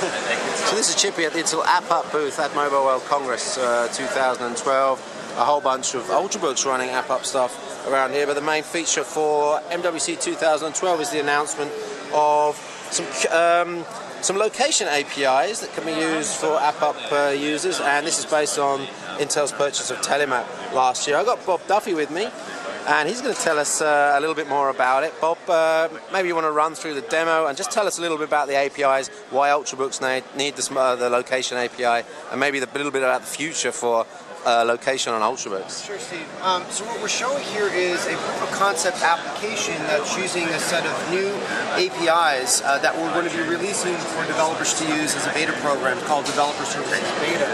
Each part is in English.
So this is Chippy at the Intel Appup booth at Mobile World Congress 2012. A whole bunch of Ultrabooks running Appup stuff around here, but the main feature for MWC 2012 is the announcement of some location APIs that can be used for Appup users, and this is based on Intel's purchase of Telmaps last year. I got Bob Duffy with me, and he's going to tell us a little bit more about it. Bob, maybe you want to run through the demo and just tell us a little bit about the APIs, why Ultrabooks need the location API, and maybe a little bit about the future for location on Ultrabooks. Sure, Steve. So what we're showing here is a proof of concept application that's using a set of new APIs that we're going to be releasing for developers to use as a beta program called Developer Services Beta.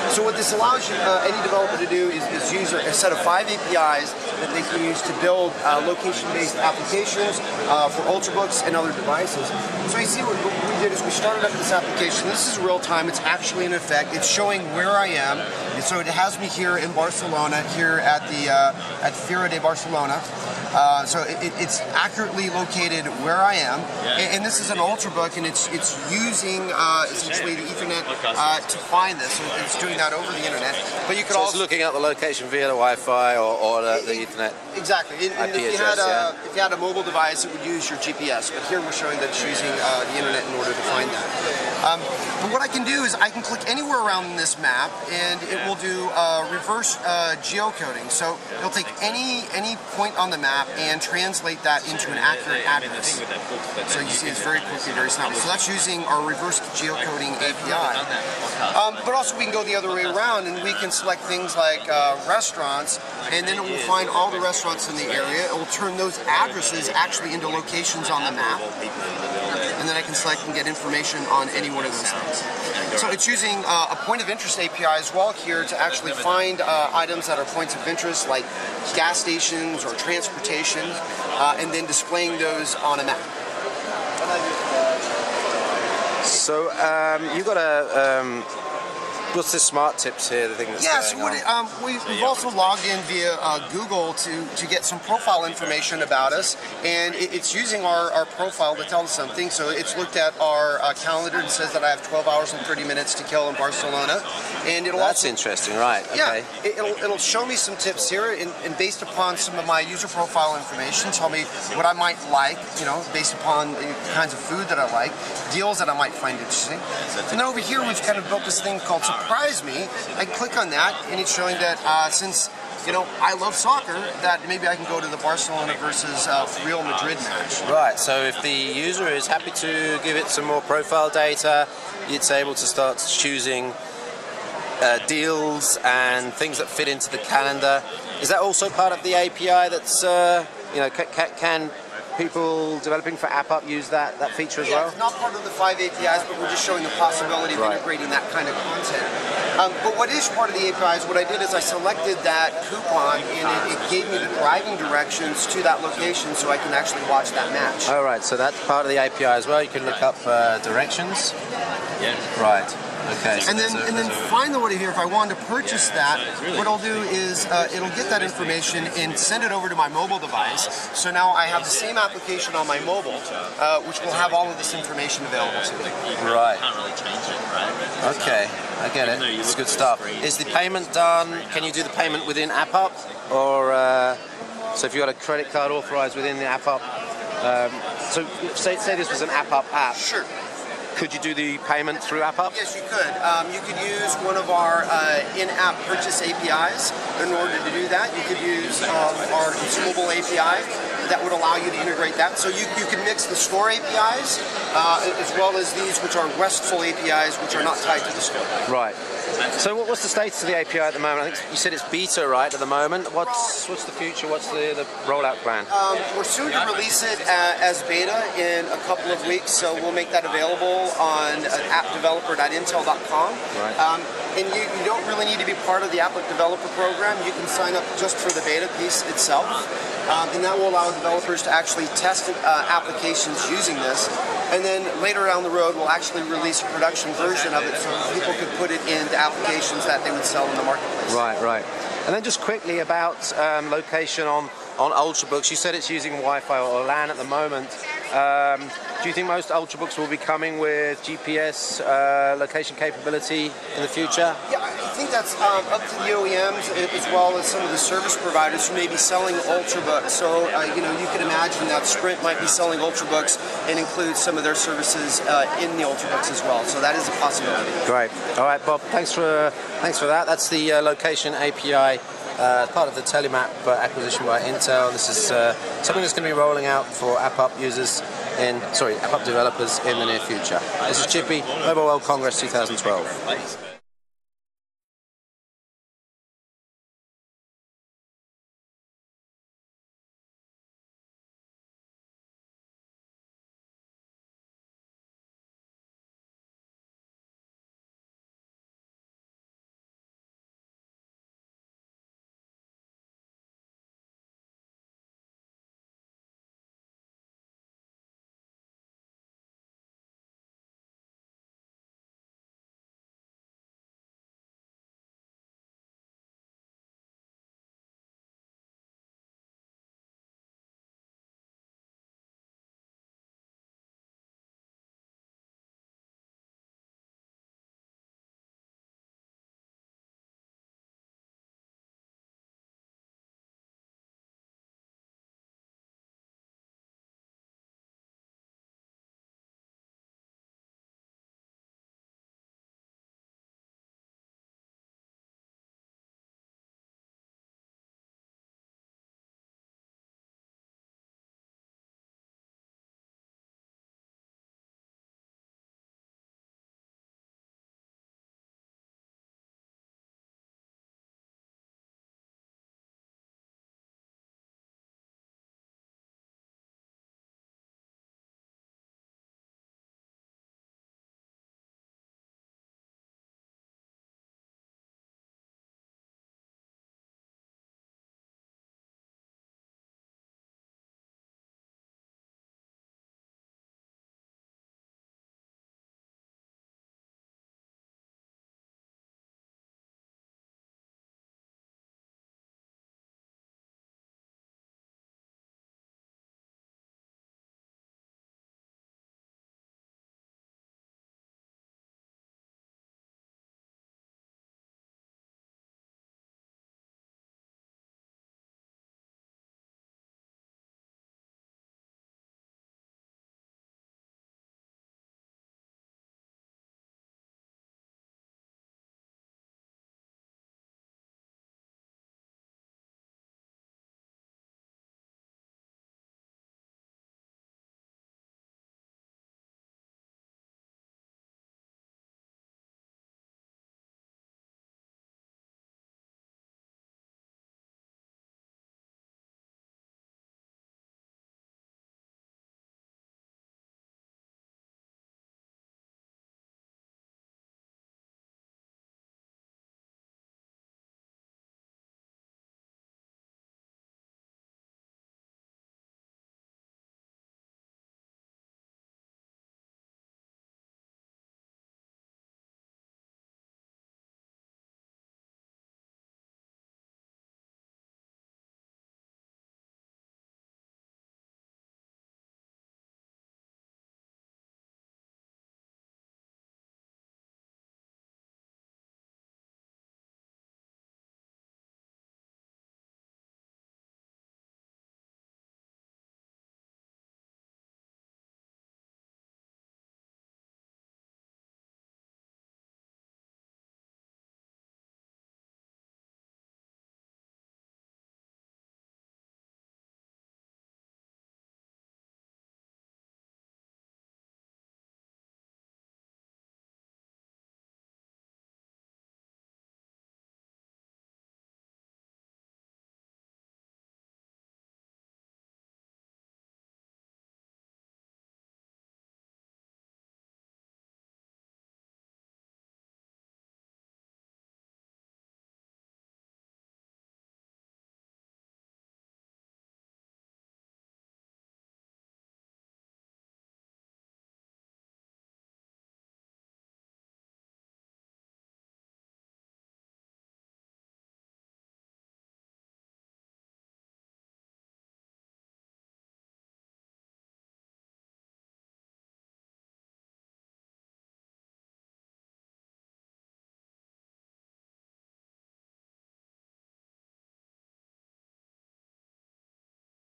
So what this allows any developer to do is use a set of 5 APIs that they can use to build location-based applications for Ultrabooks and other devices. So you see what we did is we started up this application. This is real time. It's actually in effect. It's showing where I am. And so it has me here in Barcelona, here at the Fira de Barcelona. So it's accurately located where I am, and this is an Ultrabook, and it's using essentially the Ethernet to find this. So it's doing that over the internet. But you could also it's looking at the location via the Wi-Fi or the Ethernet. Exactly. And if you had a mobile device, it would use your GPS. But here we're showing that it's using the internet in order to find that. But what I can do is I can click anywhere around this map, and it will do reverse geocoding. So it'll take any point on the map and translate that into an accurate address. So you see it's very quickly, very snappy. So that's using our reverse geocoding API. But also we can go the other way around, and we can select things like restaurants, and then it will find all the restaurants in the area. It will turn those addresses actually into locations on the map, and then I can select and get information on any one of those things. So it's using a point of interest API as well here to actually find items that are points of interest like gas stations or transportation, and then displaying those on a map. So you got a what's the smart tips here? The thing that's going on? We've also logged in via Google to get some profile information about us, and it's using our profile to tell us something. So it's looked at our calendar and says that I have 12 hours and 30 minutes to kill in Barcelona, and that's interesting, right? Yeah, okay. It'll show me some tips here, and based upon some of my user profile information, tell me what I might like, based upon the kinds of food that I like, deals that I might find interesting. And then over here we've kind of built this thing called Surprise Me. I can click on that, and it's showing that since I love soccer, that maybe I can go to the Barcelona versus Real Madrid match. Right. So if the user is happy to give it some more profile data, it's able to start choosing deals and things that fit into the calendar. Is that also part of the API? That's can people developing for Appup use that feature as well? It's not part of the 5 APIs, but we're just showing the possibility of integrating that kind of content. But what is part of the APIs, what I did is I selected that coupon, and it gave me the driving directions to that location so I can actually watch that match. Oh, right. So that's part of the API as well. You can look up directions. Yeah. Right. Okay. And then finally here, if I wanted to purchase that, what I'll do is it'll get that information and send it over to my mobile device. So now I have the same application on my mobile, which will have all of this information available to me. Right. Okay, I get it. It's good stuff. Is the payment done? Can you do the payment within Appup, or so if you got a credit card authorized within the Appup? So say this was an Appup app. Sure. Could you do the payment through Appup? Yes, you could. You could use one of our in-app purchase APIs in order to do that. You could use our consumable API that would allow you to integrate that. So you can mix the store APIs as well as these, which are RESTful APIs, which are not tied to the store. Right. So what's the status of the API at the moment? I think you said it's beta, right, at the moment. What's the future? What's the rollout plan? We're soon to release it as beta in a couple of weeks, so we'll make that available on appdeveloper.intel.com. Right. And you don't really need to be part of the Appup developer program. You can sign up just for the beta piece itself, and that will allow developers to actually test applications using this. And then later down the road, we'll actually release a production version of it so people could put it into applications that they would sell in the marketplace. Right, right. And then just quickly about location on Ultrabooks. You said it's using Wi-Fi or LAN at the moment. Do you think most Ultrabooks will be coming with GPS location capability in the future? Yeah, I think that's up to the OEMs as well as some of the service providers who may be selling Ultrabooks. So, you know, you could imagine that Sprint might be selling Ultrabooks and include some of their services in the Ultrabooks as well. So that is a possibility. Great. All right, Bob. Thanks for that. That's the location API. Part of the Telmap acquisition by Intel. This is something that's going to be rolling out for Appup users Appup developers in the near future. This is Chippy, Mobile World Congress 2012.